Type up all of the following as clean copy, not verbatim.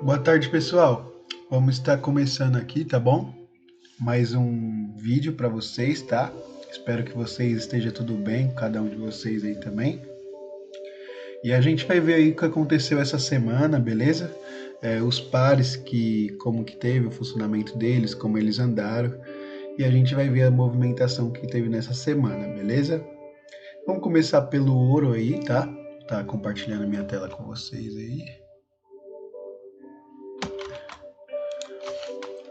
Boa tarde, pessoal. Vamos estar começando aqui, tá bom? Mais um vídeo para vocês, tá? Espero que vocês estejam tudo bem, cada um de vocês aí também. E a gente vai ver aí o que aconteceu essa semana, beleza? Os pares como que teve o funcionamento deles, como eles andaram. E a gente vai ver a movimentação que teve nessa semana, beleza? Vamos começar pelo ouro aí, tá? Tá compartilhando a minha tela com vocês aí.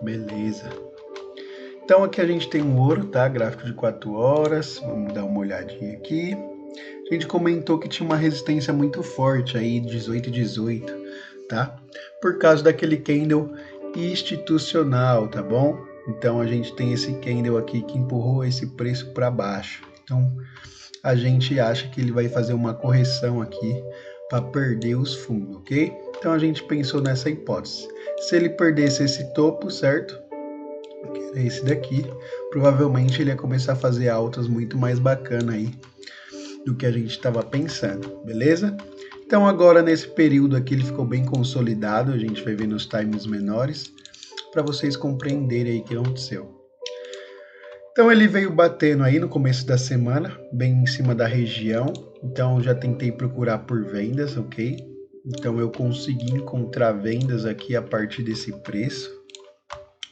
Beleza. Então aqui a gente tem um ouro, tá? Gráfico de 4 horas. Vamos dar uma olhadinha aqui. A gente comentou que tinha uma resistência muito forte aí, 18 e 18, tá? Por causa daquele candle institucional, tá bom? Então a gente tem esse candle aqui que empurrou esse preço para baixo. Então a gente acha que ele vai fazer uma correção aqui para perder os fundos, ok? Então a gente pensou nessa hipótese. Se ele perdesse esse topo, certo? Que é esse daqui, provavelmente ele ia começar a fazer altas muito mais bacana aí do que a gente estava pensando, beleza? Então agora nesse período aqui ele ficou bem consolidado, a gente vai ver nos times menores, para vocês compreenderem aí o que aconteceu. Então ele veio batendo aí no começo da semana, bem em cima da região, então já tentei procurar por vendas, ok? Então eu consegui encontrar vendas aqui a partir desse preço,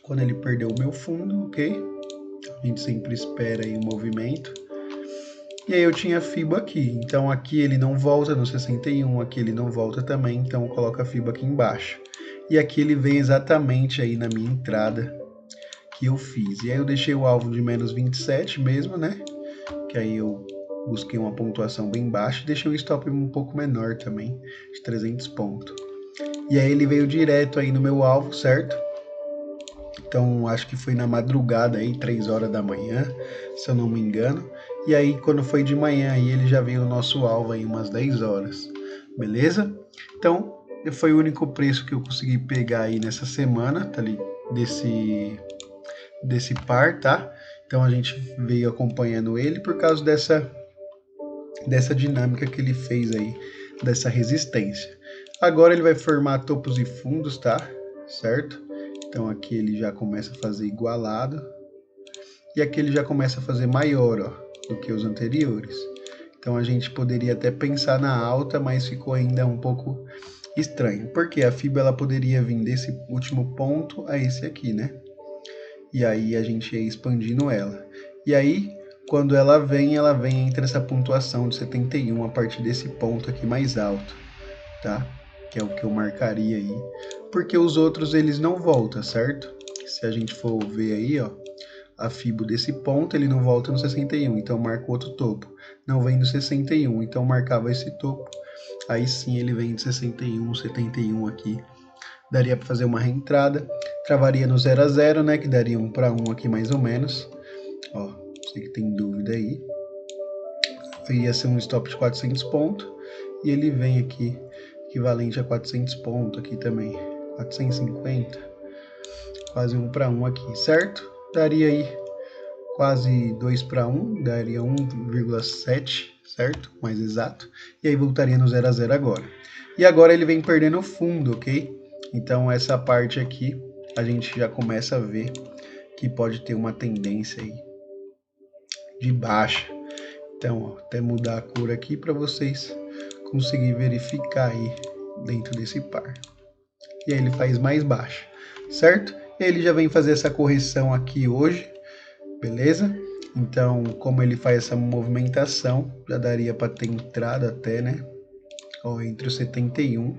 quando ele perdeu o meu fundo, ok? A gente sempre espera aí o movimento. E aí eu tinha FIBA aqui, então aqui ele não volta no 61, aqui ele não volta também, então eu coloco a FIBA aqui embaixo. E aqui ele vem exatamente aí na minha entrada que eu fiz. E aí eu deixei o alvo de menos 27 mesmo, né? Que aí eu busquei uma pontuação bem baixa e deixei o stop um pouco menor também, de 300 pontos. E aí ele veio direto aí no meu alvo, certo? Então acho que foi na madrugada aí, 3 horas da manhã, se eu não me engano. E aí quando foi de manhã aí ele já veio o nosso alvo aí umas 10 horas. Beleza? Então foi o único preço que eu consegui pegar aí nessa semana, tá ali, desse par, tá? Então a gente veio acompanhando ele por causa dessa dinâmica que ele fez aí, dessa resistência. Agora ele vai formar topos e fundos, tá? Certo? Então aqui ele já começa a fazer igualado. E aqui ele já começa a fazer maior, ó, do que os anteriores. Então a gente poderia até pensar na alta, mas ficou ainda um pouco estranho. Porque a FIBA ela poderia vir desse último ponto a esse aqui, né? E aí a gente ia expandindo ela. E aí, quando ela vem entre essa pontuação de 71 a partir desse ponto aqui mais alto, tá? Que é o que eu marcaria aí. Porque os outros eles não voltam, certo? Se a gente for ver aí, ó, a FIBO desse ponto, ele não volta no 61, então marca outro topo. Não vem no 61, então marcava esse topo. Aí sim ele vem de 61, 71 aqui. Daria para fazer uma reentrada. Travaria no 0 a 0, né? Que daria 1 para 1 aqui mais ou menos. Ó, sei que tem dúvida aí. Ia ser um stop de 400 pontos. E ele vem aqui, equivalente a 400 pontos aqui também. 450. Quase 1 para 1 aqui, certo? Daria aí quase 2 para 1, daria 1,7, certo? Mais exato. E aí voltaria no 0 a 0 agora. E agora ele vem perdendo o fundo, ok? Então essa parte aqui a gente já começa a ver que pode ter uma tendência aí de baixa. Então, ó, até mudar a cor aqui para vocês conseguirem verificar aí dentro desse par. E aí ele faz mais baixa, certo? E aí ele já vem fazer essa correção aqui hoje, beleza? Então, como ele faz essa movimentação, já daria para ter entrada até, né? Ó, entre o 71,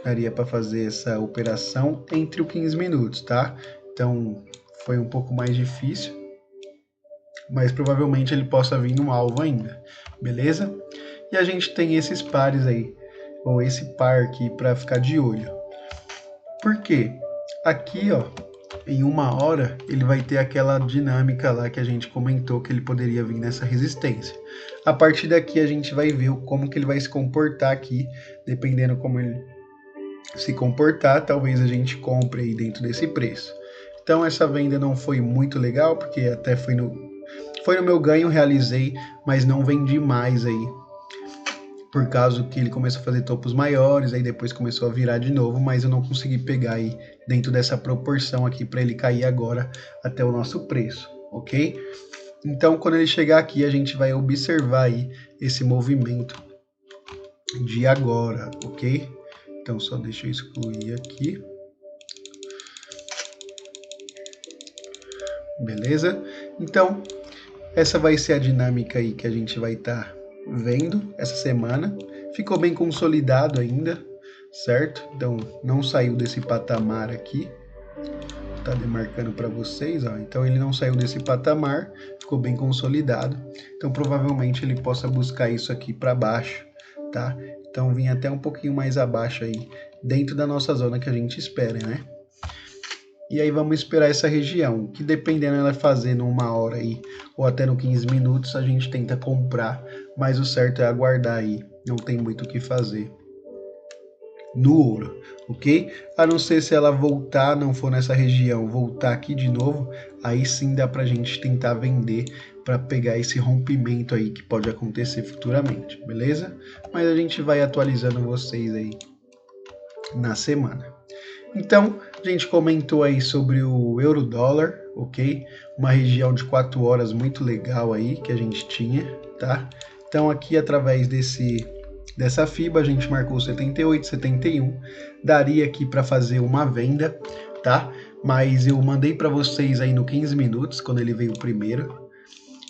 daria para fazer essa operação entre os 15 minutos, tá? Então, foi um pouco mais difícil, mas provavelmente ele possa vir no alvo ainda, beleza? E a gente tem esses pares aí, ou esse par aqui para ficar de olho. Por quê? Aqui, ó, em 1 hora, ele vai ter aquela dinâmica lá que a gente comentou que ele poderia vir nessa resistência. A partir daqui a gente vai ver como que ele vai se comportar aqui, dependendo como ele se comportar, talvez a gente compre aí dentro desse preço. Então essa venda não foi muito legal, porque até foi no meu ganho, realizei, mas não vendi mais aí por causa que ele começou a fazer topos maiores, aí depois começou a virar de novo, mas eu não consegui pegar aí dentro dessa proporção aqui para ele cair agora até o nosso preço, ok? Então, quando ele chegar aqui, a gente vai observar aí esse movimento de agora, ok? Então, só deixa eu excluir aqui. Beleza? Então, essa vai ser a dinâmica aí que a gente vai estar vendo essa semana. Ficou bem consolidado ainda, certo? Então, não saiu desse patamar aqui. Tá demarcando para vocês, ó. Então, ele não saiu desse patamar, ficou bem consolidado. Então, provavelmente ele possa buscar isso aqui para baixo, tá? Então, vim até um pouquinho mais abaixo aí, dentro da nossa zona que a gente espera, né? E aí vamos esperar essa região, que dependendo ela fazer numa hora aí, ou até no 15 minutos, a gente tenta comprar, mas o certo é aguardar aí, não tem muito o que fazer no ouro, ok? A não ser se ela voltar, não for nessa região, voltar aqui de novo, aí sim dá pra gente tentar vender para pegar esse rompimento aí que pode acontecer futuramente, beleza? Mas a gente vai atualizando vocês aí na semana. Então, a gente comentou aí sobre o euro-dólar, ok? Uma região de 4 horas muito legal aí que a gente tinha, tá? Então, aqui através dessa FIBA, a gente marcou 78, 71. Daria aqui para fazer uma venda, tá? Mas eu mandei para vocês aí no 15 minutos, quando ele veio primeiro.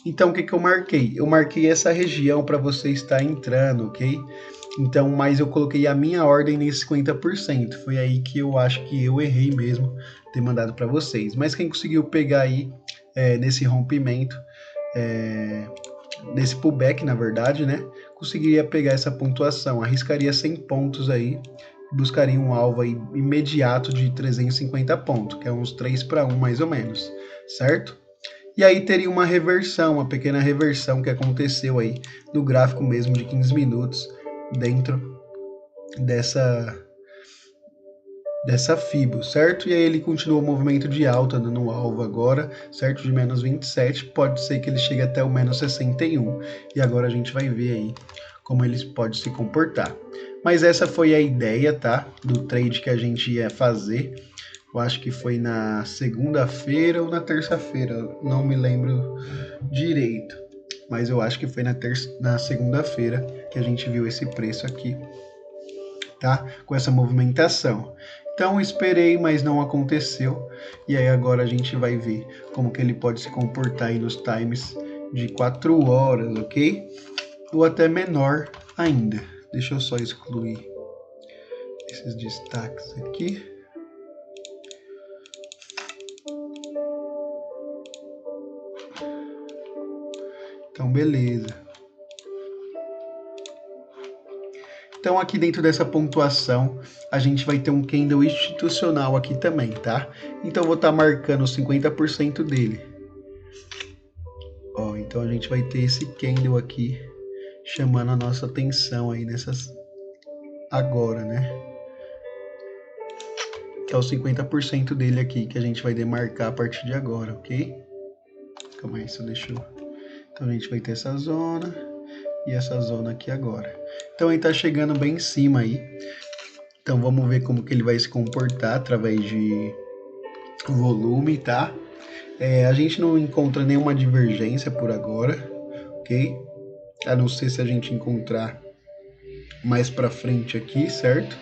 Então, o que eu marquei? Eu marquei essa região para você estar entrando, ok? Então, mas eu coloquei a minha ordem nesse 50%. Foi aí que eu acho que eu errei mesmo ter mandado para vocês. Mas quem conseguiu pegar aí nesse rompimento, nesse pullback, na verdade, né? Conseguiria pegar essa pontuação. Arriscaria 100 pontos aí. Buscaria um alvo aí imediato de 350 pontos, que é uns 3 para 1 mais ou menos, certo? E aí teria uma reversão, uma pequena reversão que aconteceu aí no gráfico mesmo de 15 minutos dentro dessa FIBO, certo? E aí ele continuou o movimento de alta no alvo agora, certo? De menos 27, pode ser que ele chegue até o menos 61. E agora a gente vai ver aí como eles podem se comportar. Mas essa foi a ideia, tá? Do trade que a gente ia fazer. Eu acho que foi na segunda-feira ou na terça-feira, não me lembro direito. Mas eu acho que foi na segunda-feira que a gente viu esse preço aqui, tá? Com essa movimentação. Então esperei, mas não aconteceu. E aí agora a gente vai ver como que ele pode se comportar aí nos times de 4 horas, ok? Ou até menor ainda. Deixa eu só excluir esses destaques aqui. Então, beleza. Então, aqui dentro dessa pontuação, a gente vai ter um candle institucional aqui também, tá? Então, eu vou estar marcando 50% dele. Ó, então, a gente vai ter esse candle aqui chamando a nossa atenção aí nessas... agora, né? Que é o 50% dele aqui que a gente vai demarcar a partir de agora, ok? Calma aí, só deixa eu... Então, a gente vai ter essa zona e essa zona aqui agora. Então, ele está chegando bem em cima aí. Então, vamos ver como que ele vai se comportar através de volume, tá? A gente não encontra nenhuma divergência por agora, ok? A não ser se a gente encontrar mais para frente aqui, certo?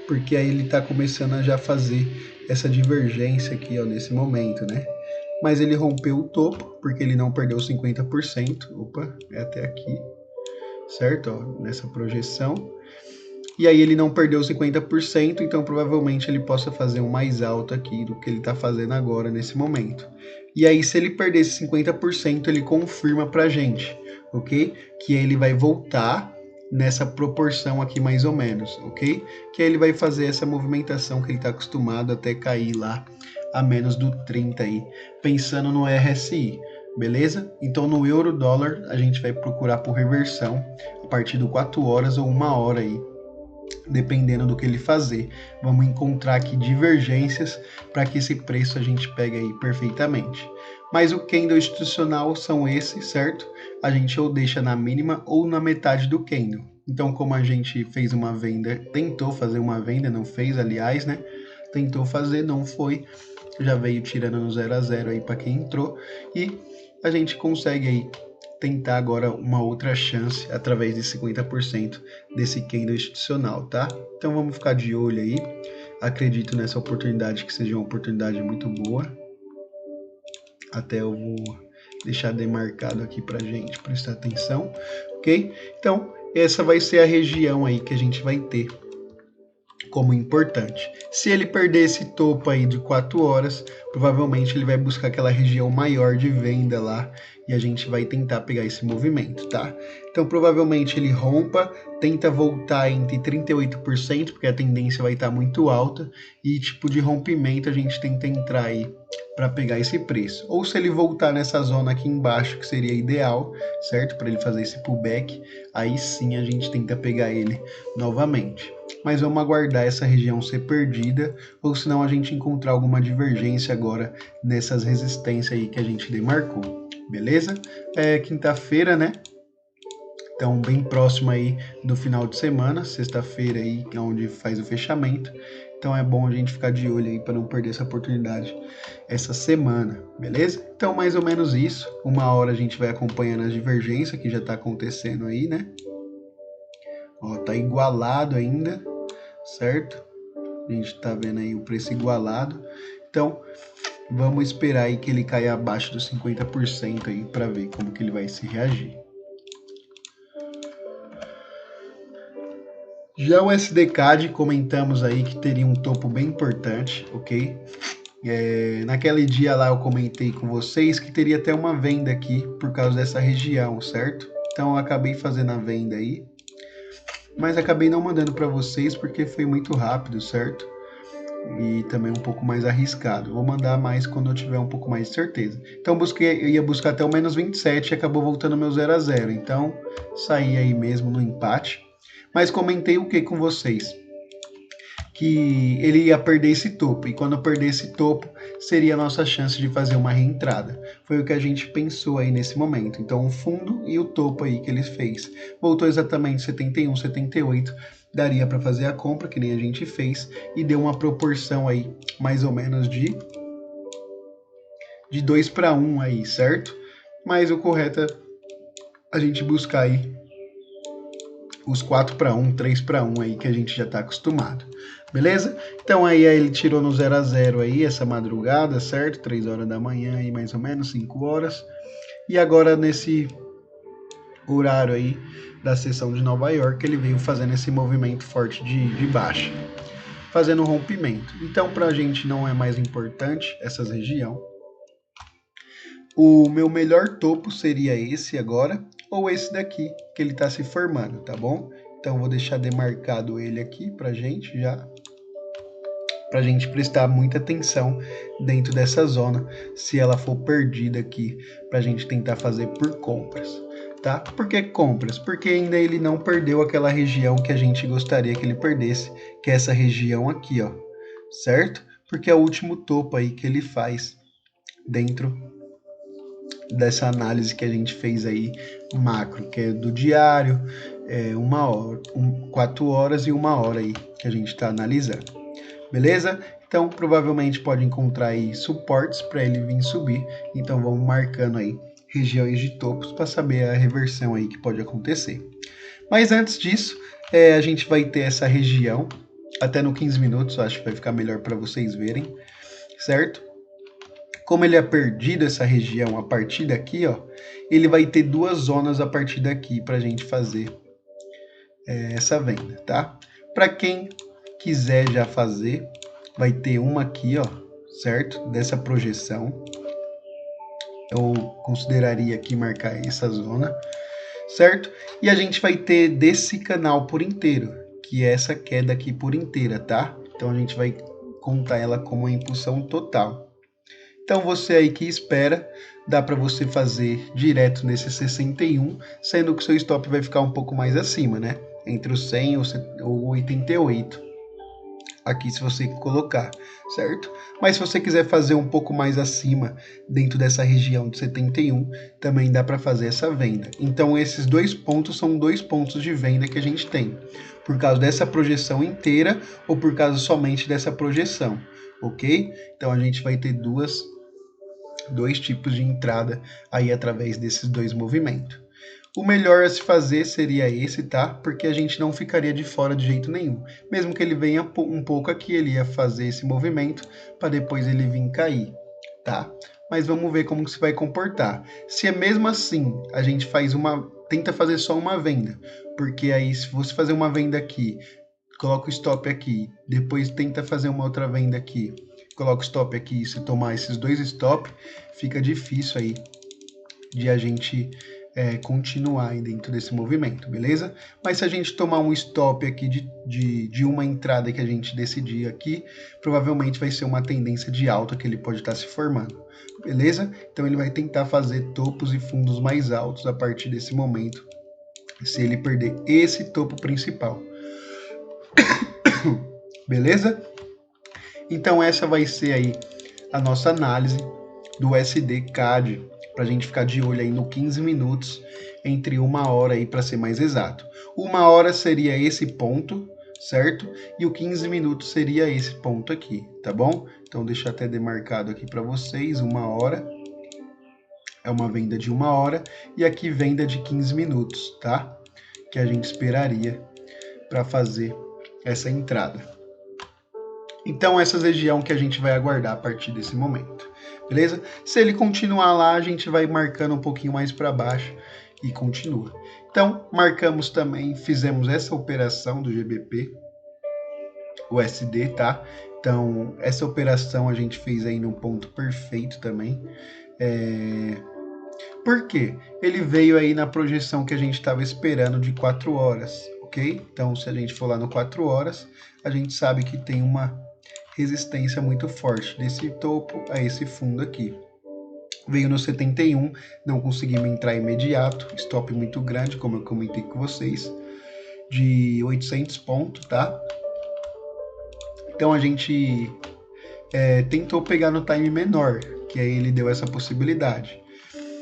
Porque aí ele está começando a já fazer essa divergência aqui, ó, nesse momento, né? Mas ele rompeu o topo, porque ele não perdeu 50%. Opa, é até aqui, certo? Ó, nessa projeção. E aí ele não perdeu 50%, então provavelmente ele possa fazer um mais alto aqui do que ele está fazendo agora nesse momento. E aí se ele perder esse 50%, ele confirma pra gente, ok? Que ele vai voltar nessa proporção aqui mais ou menos, ok? Que aí ele vai fazer essa movimentação que ele está acostumado até cair lá a menos do 30 aí, pensando no RSI, beleza? Então no euro-dólar a gente vai procurar por reversão a partir de 4 horas ou 1 hora aí, dependendo do que ele fazer. Vamos encontrar aqui divergências para que esse preço a gente pegue aí perfeitamente. Mas o candle institucional são esses, certo? A gente ou deixa na mínima ou na metade do candle, Então, como a gente fez uma venda, tentou fazer uma venda, não fez, aliás, né? Tentou fazer, não foi, já veio tirando no 0 a 0 aí para quem entrou, e a gente consegue aí tentar agora uma outra chance através de 50% desse candle institucional, tá? Então vamos ficar de olho aí. Acredito nessa oportunidade que seja uma oportunidade muito boa. Até eu vou deixar demarcado aqui pra gente prestar atenção, ok? Então essa vai ser a região aí que a gente vai ter como importante. Se ele perder esse topo aí de 4 horas, provavelmente ele vai buscar aquela região maior de venda lá e a gente vai tentar pegar esse movimento, tá? Então provavelmente ele rompa, tenta voltar entre 38%, porque a tendência vai estar muito alta, e tipo de rompimento a gente tenta entrar aí para pegar esse preço. Ou se ele voltar nessa zona aqui embaixo, que seria ideal, certo? Para ele fazer esse pullback, aí sim a gente tenta pegar ele novamente. Mas vamos aguardar essa região ser perdida, ou senão a gente encontrar alguma divergência agora nessas resistências aí que a gente demarcou, beleza? É quinta-feira, né? Então bem próximo aí do final de semana, sexta-feira aí, que é onde faz o fechamento. Então é bom a gente ficar de olho aí para não perder essa oportunidade essa semana, beleza? Então mais ou menos isso, uma hora a gente vai acompanhando as divergências que já está acontecendo aí, né? Ó, tá igualado ainda, certo? A gente tá vendo aí o preço igualado. Então, vamos esperar aí que ele caia abaixo dos 50% aí para ver como que ele vai se reagir. Já o SDCAD, comentamos aí que teria um topo bem importante, ok? Naquele dia lá eu comentei com vocês que teria até uma venda aqui por causa dessa região, certo? Então eu acabei fazendo a venda aí, mas acabei não mandando para vocês porque foi muito rápido, certo? E também um pouco mais arriscado. Vou mandar mais quando eu tiver um pouco mais de certeza. Então eu ia buscar até o menos 27 e acabou voltando meu 0 a 0. Então saí aí mesmo no empate. Mas comentei o que com vocês? Que ele ia perder esse topo. E quando eu perder esse topo, seria a nossa chance de fazer uma reentrada. Foi o que a gente pensou aí nesse momento. Então o fundo e o topo aí que ele fez. Voltou exatamente 71, 78. Daria para fazer a compra, que nem a gente fez, e deu uma proporção aí, mais ou menos de 2 para 1 aí, certo? Mas o correto é a gente buscar aí os 4 para 1, 3 para 1 aí que a gente já está acostumado. Beleza? Então aí ele tirou no 0 a 0 aí essa madrugada, certo? 3 horas da manhã aí mais ou menos, 5 horas. E agora nesse horário aí da sessão de Nova York, ele veio fazendo esse movimento forte de baixa, fazendo um rompimento. Então para a gente não é mais importante essas regiões. O meu melhor topo seria esse agora, ou esse daqui, que ele está se formando, tá bom? Então vou deixar demarcado ele aqui pra gente já, pra gente prestar muita atenção dentro dessa zona, se ela for perdida aqui, pra gente tentar fazer por compras, tá? Por que compras? Porque ainda ele não perdeu aquela região que a gente gostaria que ele perdesse, que é essa região aqui, ó, certo? Porque é o último topo aí que ele faz dentro dessa análise que a gente fez aí macro, que é do diário, 4 horas e 1 hora aí que a gente está analisando, beleza? Então provavelmente pode encontrar aí suportes para ele vir subir, então vamos marcando aí regiões de topos para saber a reversão aí que pode acontecer. Mas antes disso, a gente vai ter essa região até no 15 minutos, acho que vai ficar melhor para vocês verem, certo? Como ele é perdido essa região a partir daqui, ó, ele vai ter 2 zonas a partir daqui para a gente fazer essa venda, tá? Para quem quiser já fazer, vai ter uma aqui, ó, certo? Dessa projeção. Eu consideraria aqui marcar essa zona, certo? E a gente vai ter desse canal por inteiro, que é essa queda aqui por inteira, tá? Então a gente vai contar ela como uma impulsão total. Então você aí que espera, dá para você fazer direto nesse 61, sendo que o seu stop vai ficar um pouco mais acima, né? Entre o 100 ou 88. aqui se você colocar, certo? Mas se você quiser fazer um pouco mais acima, dentro dessa região de 71, também dá para fazer essa venda. Então esses dois pontos são dois pontos de venda que a gente tem, por causa dessa projeção inteira ou por causa somente dessa projeção, ok? Então a gente vai ter dois tipos de entrada aí através desses dois movimentos. O melhor a se fazer seria esse, tá? Porque a gente não ficaria de fora de jeito nenhum. Mesmo que ele venha um pouco aqui, ele ia fazer esse movimento para depois ele vir cair, tá? Mas vamos ver como que se vai comportar. Se é mesmo assim, a gente tenta fazer só uma venda, porque aí se você fazer uma venda aqui, coloca o stop aqui, depois tenta fazer uma outra venda aqui, coloca o stop aqui, e se tomar esses dois stop, fica difícil aí de a gente continuar aí dentro desse movimento, beleza? Mas se a gente tomar um stop aqui de uma entrada que a gente decidir aqui, provavelmente vai ser uma tendência de alta que ele pode estar se formando, beleza? Então ele vai tentar fazer topos e fundos mais altos a partir desse momento, se ele perder esse topo principal. Beleza? Então essa vai ser aí a nossa análise do USD-CAD, para a gente ficar de olho aí no 15 minutos, entre 1 hora aí para ser mais exato. 1 hora seria esse ponto, certo? E o 15 minutos seria esse ponto aqui, tá bom? Então deixa eu até demarcado aqui para vocês, 1 hora. É uma venda de 1 hora e aqui venda de 15 minutos, tá? Que a gente esperaria para fazer essa entrada. Então essa região que a gente vai aguardar a partir desse momento, beleza? Se ele continuar lá, a gente vai marcando um pouquinho mais para baixo e continua. Então marcamos também, fizemos essa operação do GBP USD, tá? Então essa operação a gente fez aí num ponto perfeito também. Por quê? Ele veio aí na projeção que a gente estava esperando de 4 horas, ok? Então se a gente for lá no 4 horas, a gente sabe que tem uma resistência muito forte desse topo a esse fundo aqui. Veio no 71, não conseguimos entrar imediato, stop muito grande, como eu comentei com vocês, de 800 pontos, tá? Então a gente tentou pegar no time menor, que aí ele deu essa possibilidade.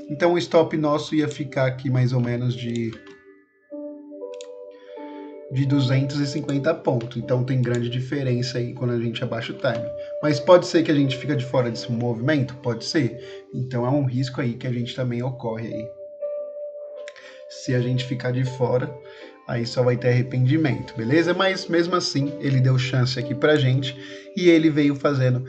Então o stop nosso ia ficar aqui mais ou menos de 250 pontos. Então tem grande diferença aí quando a gente abaixa o time. Mas pode ser que a gente fica de fora desse movimento? Pode ser. Então é um risco aí que a gente também ocorre aí. Se a gente ficar de fora, aí só vai ter arrependimento, beleza? Mas mesmo assim, ele deu chance aqui pra gente e ele veio fazendo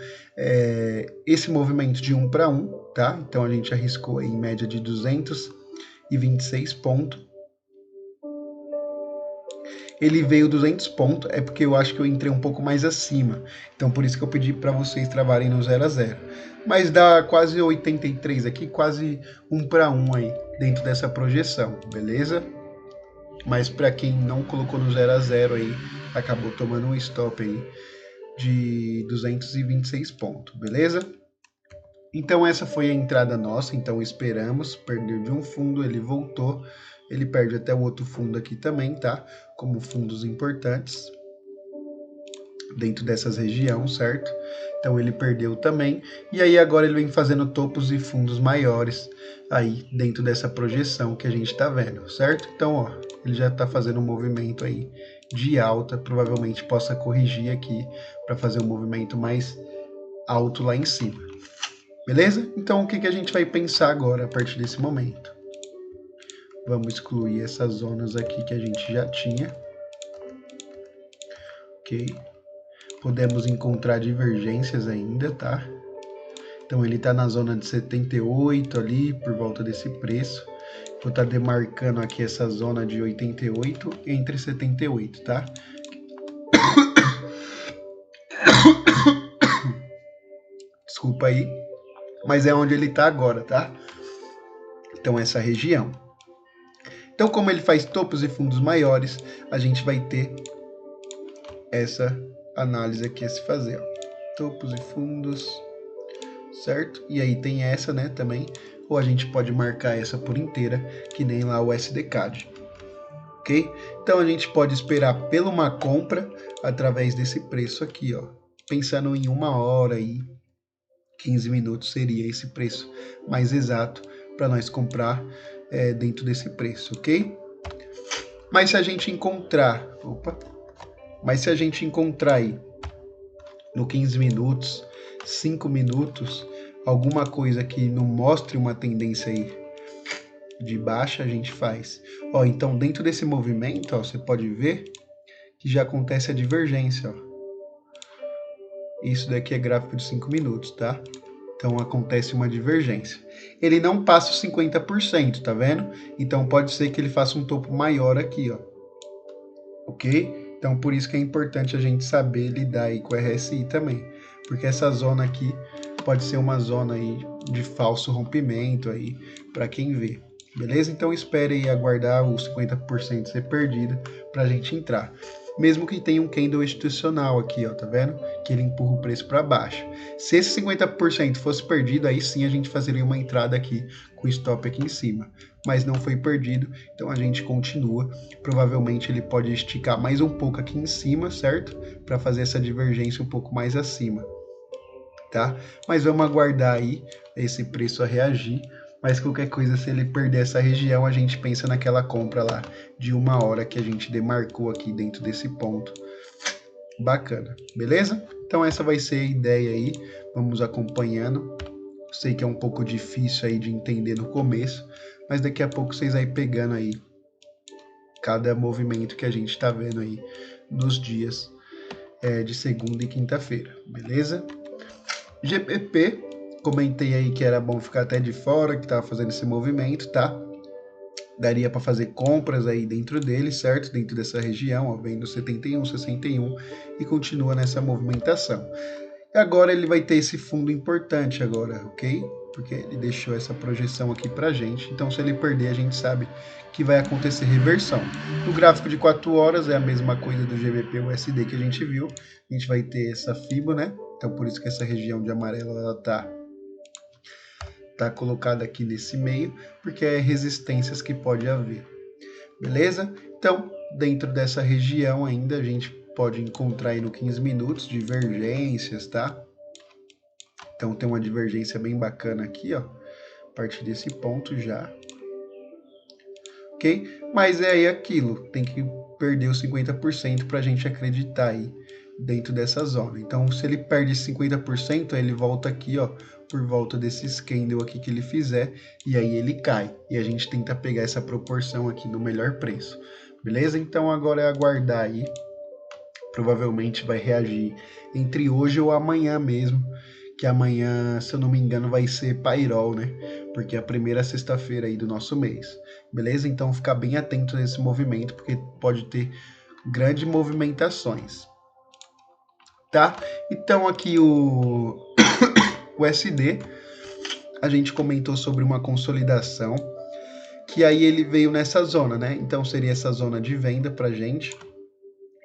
esse movimento de 1 para 1, tá? Então a gente arriscou aí em média de 226 pontos. Ele veio 200 pontos, é porque eu acho que eu entrei um pouco mais acima. Então por isso que eu pedi para vocês travarem no 0 a 0. Mas dá quase 83 aqui, quase 1 para 1 aí, dentro dessa projeção, beleza? Mas para quem não colocou no 0 a 0 aí, acabou tomando um stop aí de 226 pontos, beleza? Então essa foi a entrada nossa, então esperamos, perdeu de um fundo, ele voltou, ele perde até o outro fundo aqui também, tá? Como fundos importantes dentro dessas regiões, certo? Então ele perdeu também, e aí agora ele vem fazendo topos e fundos maiores aí dentro dessa projeção que a gente tá vendo, certo? Então, ó, ele já tá fazendo um movimento aí de alta, provavelmente possa corrigir aqui para fazer um movimento mais alto lá em cima. Beleza? Então o que a gente vai pensar agora a partir desse momento? Vamos excluir essas zonas aqui que a gente já tinha. Ok. Podemos encontrar divergências ainda, tá? Então ele está na zona de 78 ali, por volta desse preço. Vou estar demarcando aqui essa zona de 88 entre 78, tá? Desculpa aí, mas é onde ele está agora, tá? Então essa região. Então como ele faz topos e fundos maiores, a gente vai ter essa análise aqui a se fazer, ó. Topos e fundos, certo? E aí tem essa, né, também, ou a gente pode marcar essa por inteira, que nem lá o USD-CAD. ok? Então a gente pode esperar pela uma compra através desse preço aqui, ó. Pensando em 1 hora e 15 minutos seria esse preço mais exato para nós comprar dentro desse preço, ok? Mas se a gente encontrar, aí no 15 minutos, 5 minutos, alguma coisa que não mostre uma tendência aí de baixa, a gente faz. Ó, então dentro desse movimento, ó, você pode ver que já acontece a divergência, ó. Isso daqui é gráfico de 5 minutos, tá? Então acontece uma divergência. Ele não passa os 50%, tá vendo? Então pode ser que ele faça um topo maior aqui, ó. Ok? Então por isso que é importante a gente saber lidar aí com o RSI também. Porque essa zona aqui pode ser uma zona aí de falso rompimento aí para quem vê. Beleza? Então espere aí aguardar os 50% ser perdido para a gente entrar. Mesmo que tenha um candle institucional aqui, ó, tá vendo? Que ele empurra o preço para baixo. Se esse 50% fosse perdido, aí sim a gente fazeria uma entrada aqui com stop aqui em cima. Mas não foi perdido, então a gente continua. Provavelmente ele pode esticar mais um pouco aqui em cima, certo? Para fazer essa divergência um pouco mais acima, tá? Mas vamos aguardar aí esse preço a reagir. Mas qualquer coisa, se ele perder essa região, a gente pensa naquela compra lá de 1 hora que a gente demarcou aqui dentro desse ponto. Bacana, beleza? Então essa vai ser a ideia aí, vamos acompanhando. Sei que é um pouco difícil aí de entender no começo, mas daqui a pouco vocês aí pegando aí cada movimento que a gente tá vendo aí nos dias de segunda e quinta-feira, beleza? GBP, comentei aí que era bom ficar até de fora, que tava fazendo esse movimento, tá? Daria para fazer compras aí dentro dele, certo? Dentro dessa região, ó, vem no 71, 61 e continua nessa movimentação. E agora ele vai ter esse fundo importante agora, ok? Porque ele deixou essa projeção aqui pra gente. Então se ele perder, a gente sabe que vai acontecer reversão. No gráfico de 4 horas é a mesma coisa do GBP USD que a gente viu. A gente vai ter essa FIBO, né? Então por isso que essa região de amarelo ela tá colocada aqui nesse meio, porque é resistências que pode haver. Beleza? Então, dentro dessa região ainda a gente pode encontrar aí no 15 minutos divergências, tá? Então tem uma divergência bem bacana aqui, ó, a partir desse ponto já. Ok? Mas é aí aquilo, tem que perder os 50% para a gente acreditar aí dentro dessa zona. Então, se ele perde 50%, aí ele volta aqui, ó, por volta desse candle aqui que ele fizer, e aí ele cai. E a gente tenta pegar essa proporção aqui no melhor preço. Beleza? Então agora é aguardar aí. Provavelmente vai reagir entre hoje ou amanhã mesmo, que amanhã, se eu não me engano, vai ser Pairol, né? Porque é a primeira sexta-feira aí do nosso mês. Beleza? Então ficar bem atento nesse movimento, porque pode ter grandes movimentações. Tá? Então aqui o USD, a gente comentou sobre uma consolidação, que aí ele veio nessa zona, né? Então seria essa zona de venda pra gente,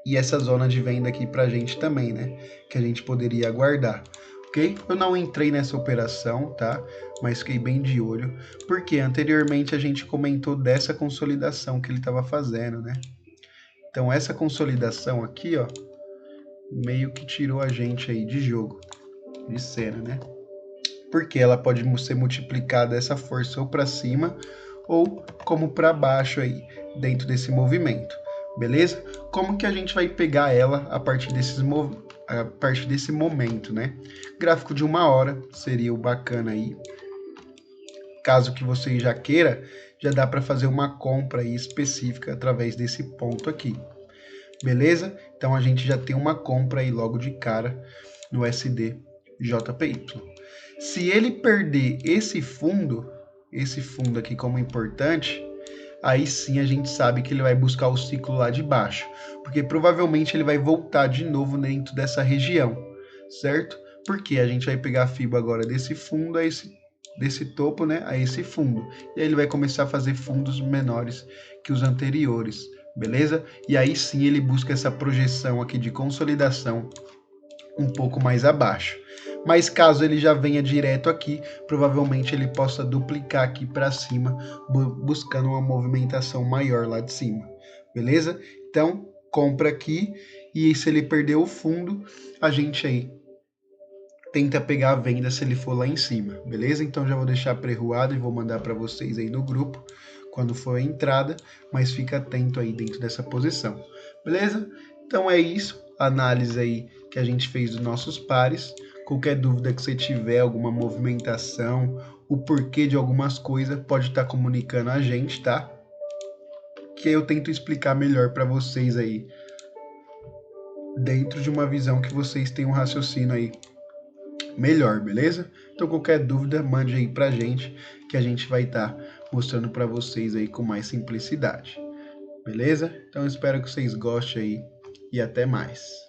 e essa zona de venda aqui pra gente também, né? Que a gente poderia aguardar, ok? Eu não entrei nessa operação, tá? Mas fiquei bem de olho, porque anteriormente a gente comentou dessa consolidação que ele estava fazendo, né? Então essa consolidação aqui, ó, meio que tirou a gente aí de jogo, de cena, né? Porque ela pode ser multiplicada essa força ou para cima ou como para baixo aí, dentro desse movimento, beleza? Como que a gente vai pegar ela a partir desse momento, né? Gráfico de 1 hora seria o bacana aí. Caso que você já queira, já dá para fazer uma compra aí específica através desse ponto aqui. Beleza? Então a gente já tem uma compra aí logo de cara no USD JPY. Se ele perder esse fundo aqui como importante, aí sim a gente sabe que ele vai buscar o ciclo lá de baixo, porque provavelmente ele vai voltar de novo dentro dessa região, certo? Porque a gente vai pegar a FIBA agora desse fundo a desse topo, né, a esse fundo, e aí ele vai começar a fazer fundos menores que os anteriores, beleza? E aí sim ele busca essa projeção aqui de consolidação um pouco mais abaixo. Mas caso ele já venha direto aqui, provavelmente ele possa duplicar aqui para cima, buscando uma movimentação maior lá de cima. beleza? Então, compra aqui e se ele perder o fundo, a gente aí tenta pegar a venda se ele for lá em cima, beleza? Então já vou deixar pré-ruado e vou mandar para vocês aí no grupo quando for a entrada, mas fica atento aí dentro dessa posição, beleza? Então é isso, análise aí que a gente fez dos nossos pares. Qualquer dúvida que você tiver, alguma movimentação, o porquê de algumas coisas, pode estar comunicando a gente, tá? Que eu tento explicar melhor para vocês aí, dentro de uma visão que vocês tenham um raciocínio aí melhor, beleza? Então qualquer dúvida, mande aí pra gente, que a gente vai estar mostrando para vocês aí com mais simplicidade, beleza? Então espero que vocês gostem aí e até mais.